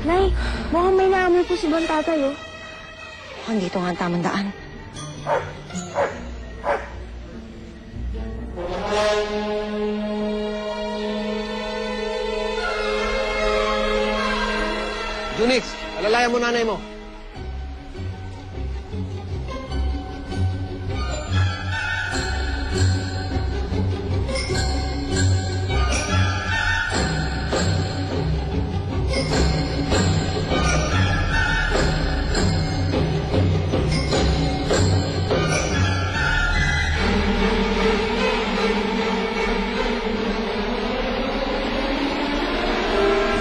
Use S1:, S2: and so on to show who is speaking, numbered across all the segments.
S1: Nay, mukhang may naamoy po si Bon Tatay, oh.
S2: Mukhang dito nga ang tamang daan.
S3: Junix, alalayan mo nanay mo.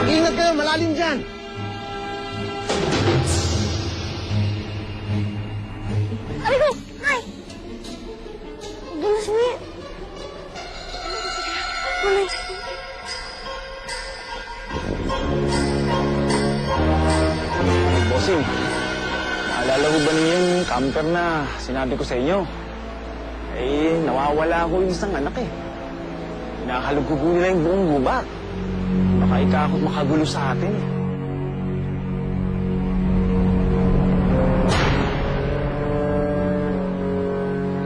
S3: Mag-iingat kayo, malalim dyan.
S1: Aray ko! Nay! Dulas mo yan. Malay.
S4: Bossing, naalala ko ba ninyo yung camper na sinabi ko sa inyo? Eh, nawawala ko yung isang anak eh. Nakakalugog nila yung buong gubat. Baka ikakot makagulo sa atin eh.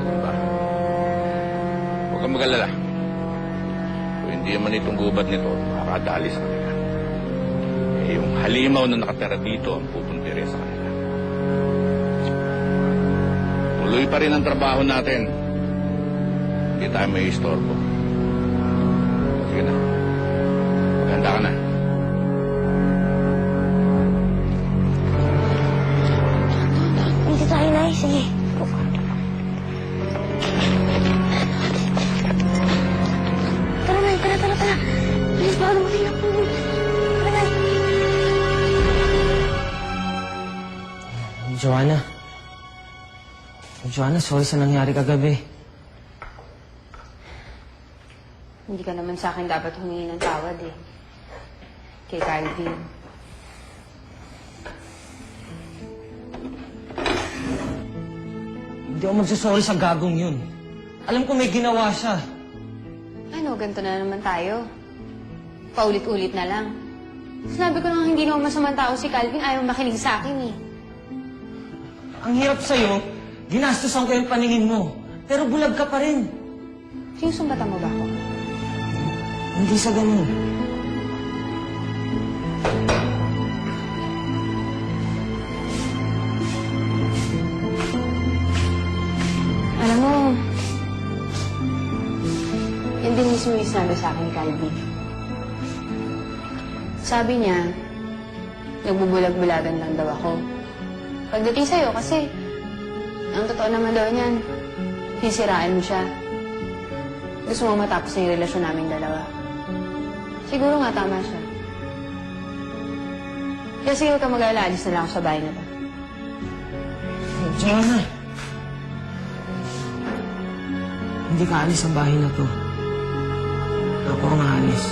S5: Diba? Huwag kang mag-alala. Kung hindi naman itong gubat nito, makakadali sa kanila. Eh, yung halimaw na nakatira dito ang pupuntire sa kanila. Tuloy pa rin ang trabaho natin. Hindi tayo may istorbo. Sige na. Maghanda ka na.
S1: Dito tayo, Nay. Sige. Tara, Nay. Tara. Bilis, baka namatay na po. Tara, Nay.
S6: Joanna, sorry sa nangyari kagabi.
S2: Hindi ka naman sa akin dapat humingi ng tawad eh. Kay Calvin.
S6: Hindi ako magsasorry sa gagong yun. Alam ko may ginawa siya.
S2: Ano, ganito na naman tayo. Paulit-ulit na lang. Sinabi ko nang hindi naman masamang tao si Calvin, ayaw makinig sa akin eh.
S6: Ang hirap sa'yo, ginastusan ko yung paningin mo. Pero bulag ka pa rin.
S2: Sinusumbatan mo ba ako?
S6: Hindi sa ganun.
S2: Alam mo, yun din mismo yung sinabi sa akin, Calvin. Sabi niya, nagbubulag-bulagan lang daw ako. Pagdating sa'yo, kasi ang totoo naman daw niyan, sisirain mo siya. Gusto mo matapos na yung relasyon naming dalawa. Siguro nga tama siya. Kaya sige, huwag ka mag-alala, alis na lang ako sa bahay na to.
S6: Joanna, hindi ka alis sa bahay na to. Ako ang aalis.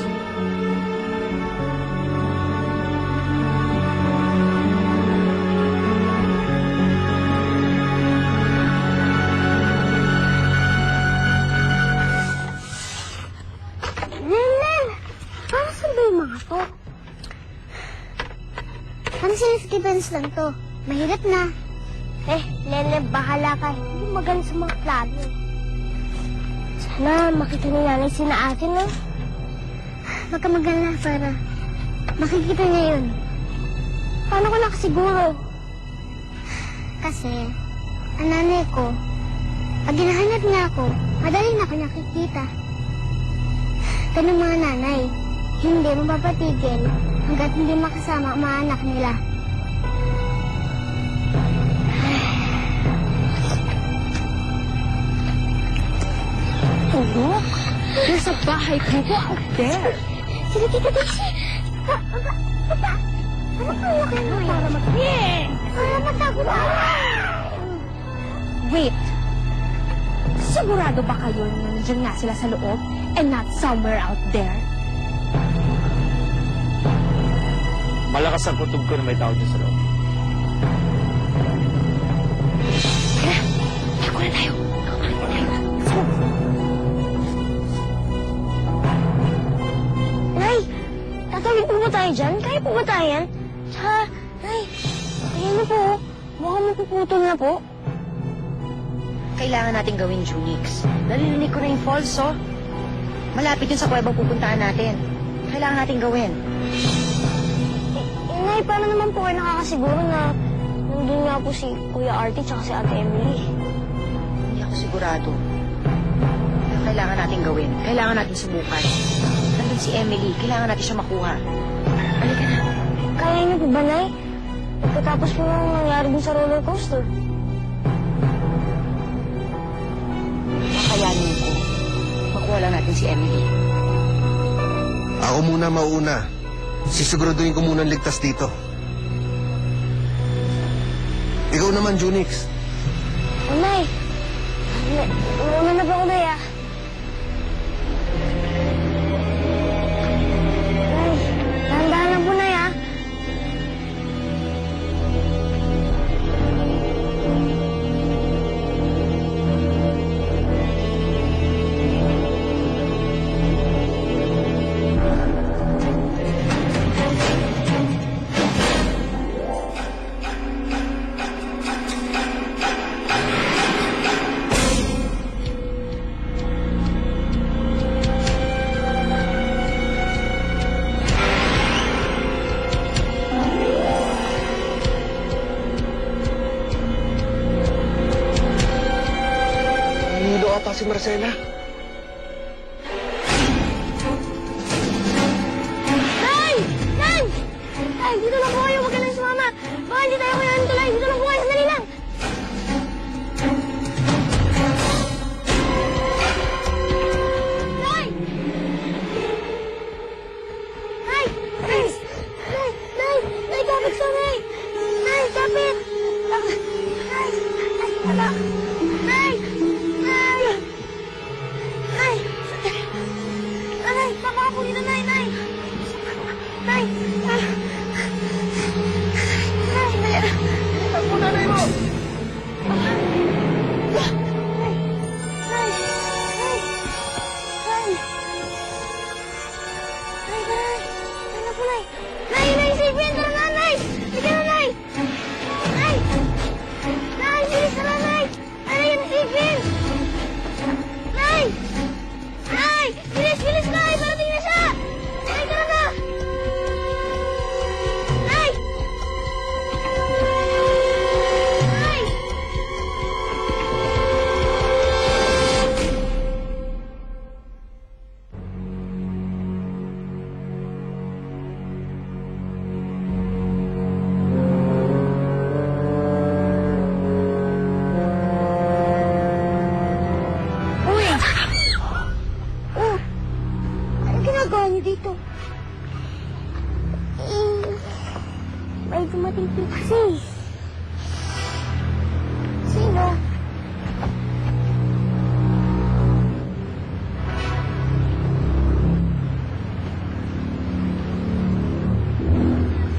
S1: Nen! Para saan ba yung mga to? Ano significance lang to? Mahirap na. Lele, bahala ka. Hindi maganda sa mga plano. Sana makita ni nanay sina atin, no? Huwag ka mag-alala, Farah. Makikita niya yun. Paano ko nakasiguro? Kasi, ang nanay ko, pag hinahanap niya ako, madali na ako nakikita. Ganun mga nanay, hindi mapapatigil hanggat hindi makasama ang mga anak nila.
S7: Look! There's a bahay kubo out there!
S1: Sige, Tita Dixie! Papa! Ano ka laki mo para para matago na!
S7: Wait! Sigurado ba kayo na nandiyan nga sila sa loob and not somewhere out there?
S4: Malakas ang kutob ko na may tao dyan sa loob.
S7: Tago na tayo!
S1: Nay! Tatawid po ba tayo dyan? Kaya po ba tayo yan? Tsaka Ayan na po. Mukhang mapuputol na po.
S8: Kailangan natin gawin, Junix. Narinig ko na yung falls, oh. Malapit yun sa kuwebang pupuntahan natin. Kailangan natin gawin.
S1: Nay, paano naman po kayo nakakasiguro na nandun nga po si Kuya Artie tsaka si Ate Emily?
S8: Hindi ako sigurado. Pero kailangan natin gawin. Kailangan natin subukan. Nandun si Emily. Kailangan natin siya makuha. Halika na.
S1: Kaya niyo po ba, Nay? Pagkatapos po nang nangyari dun sa roller coaster.
S8: Kakayanin ko. Makuha lang natin si Emily.
S3: Ako muna mauuna. Sisiguraduhin ko muna ligtas dito. Ikaw naman, Junix.
S1: Oh, Nay. Una na ba ako, Nay, ah? Nay, dahan-dahan lang po, Nay, ah.
S3: Nilo ata si Marcela.
S1: Nay! Nay! Nay, dito lang po kayo. Huwag ka lang sumama. Baka hindi tayo kaya ng tulay. Dito lang po kayo. Sandali lang. Nay! Nay! Nay! Nay! Nay! Nay, kapit sa Nay! Nay, kapit! Nay! Ay, anak! Nay! Nay! Nay! Nay! Tama po dito, Nay! Nay! Nay! Nay! Nay!
S3: Ang muna na mo!
S1: Nay! Nay! Nay! Nay! Nay! Nay! Nay na po, Nay! Nay! Nay! Safe yan! Tara na, Nay! Sige na, Nay! Nay! Nay! Bilis na, Nay! Nay! Yan ang safe yan! Nay! Nay! Bilis! Bilis, Nay! Parating na siya! Nay! Tara na! Nay! Nay! Uy! Oh! Ano ginagawa niyo dito? May dumating po kasi. Sino?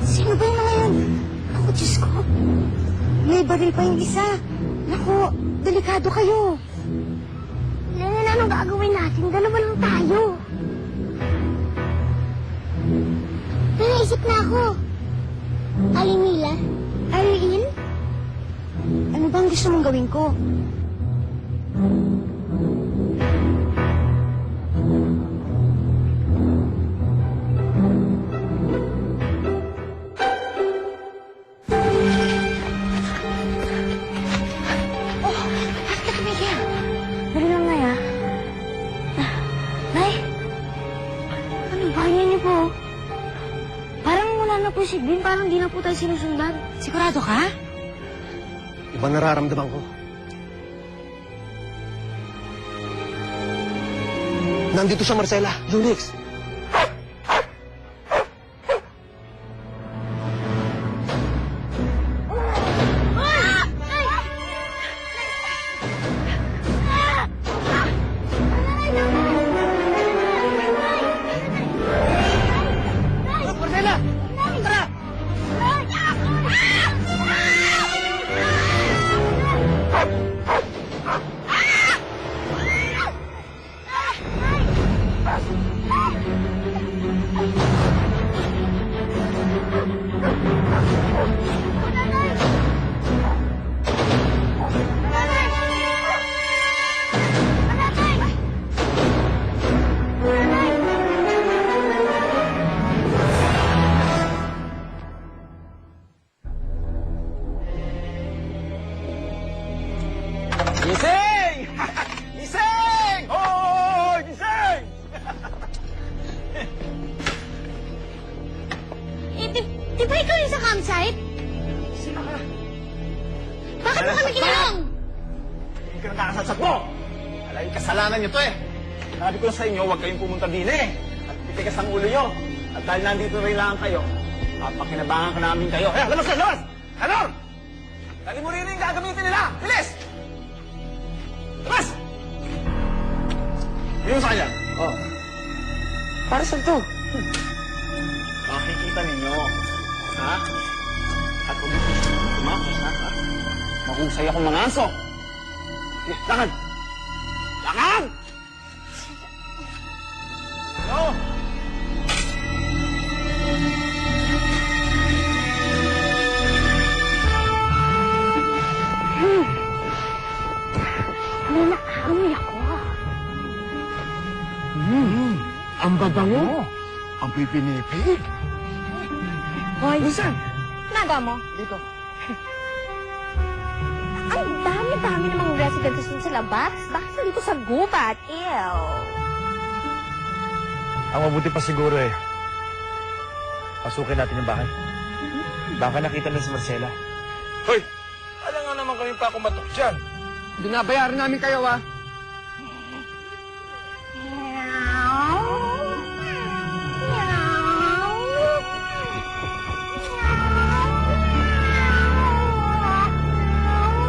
S1: Sino ba yung mga yun? Ako, Diyos ko. May baril pa yung isa. Naku, delikado kayo. Lennon, anong gagawin natin? Dalawa lang tayo. May naisip na ako. Aling Mila? Arlene? Ano bang gusto mong gawin ko? Oh, bakit ka tumigil? Dali lang, Nay, ah. Nay? Ano ba? Ganyan niyo po. Parang wala na po si Glenn. Parang di na po tayo sinusundan.
S8: Sigurado ka?
S3: Iba nararamdaman ko. Nandito siya, Marcela. Junix. Marcela! Tara!
S1: Nay! campsite?
S4: Sino ka?
S1: Bakit mo kami kinalong?
S4: Hindi ka nakakasatsat mo! Alay, kasalanan niyo to eh! Sabi ko sa inyo, huwag kayong pumunta din eh! At titigas ang ulo niyo! At dahil nandito rin lang kayo, papakinabangan ka namin kayo. Eh, labas ka! Labas! Tanor! Dali mo rin yung gagamitin nila! Bilis! Labas! Yung sa kanya? Oh. Para saan to? Makikita ninyo. Ha? At huwag ito tumakos, ha? Mahusay akong mga aso. Sige, lakad! Lakad! Ano?
S1: May nakaamoy ako.
S3: Ang babango. Ang pipinipig.
S1: Hoy, naga mo.
S4: Dito.
S1: Ang dami-dami namang residents dun sa labas. Bakit nandito sa gubat? Ew.
S9: Ang mabuti pa siguro eh. Pasukin natin yung bahay. Baka nakita na si Marcela.
S3: Hoy! Alam nga naman kami pa kumatok dyan. Binabayaran namin kayo, ah.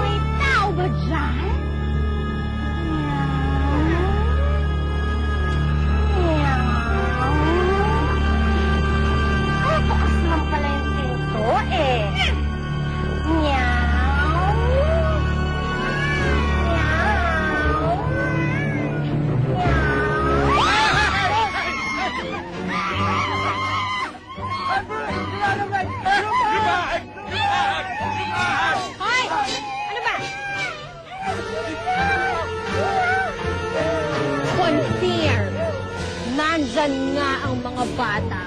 S1: May tao ba dyan? Ay, bukas naman pala yung pinto eh. Meow. Hoy! Ano ba?
S7: Confirm. Nandyan nga ang mga bata.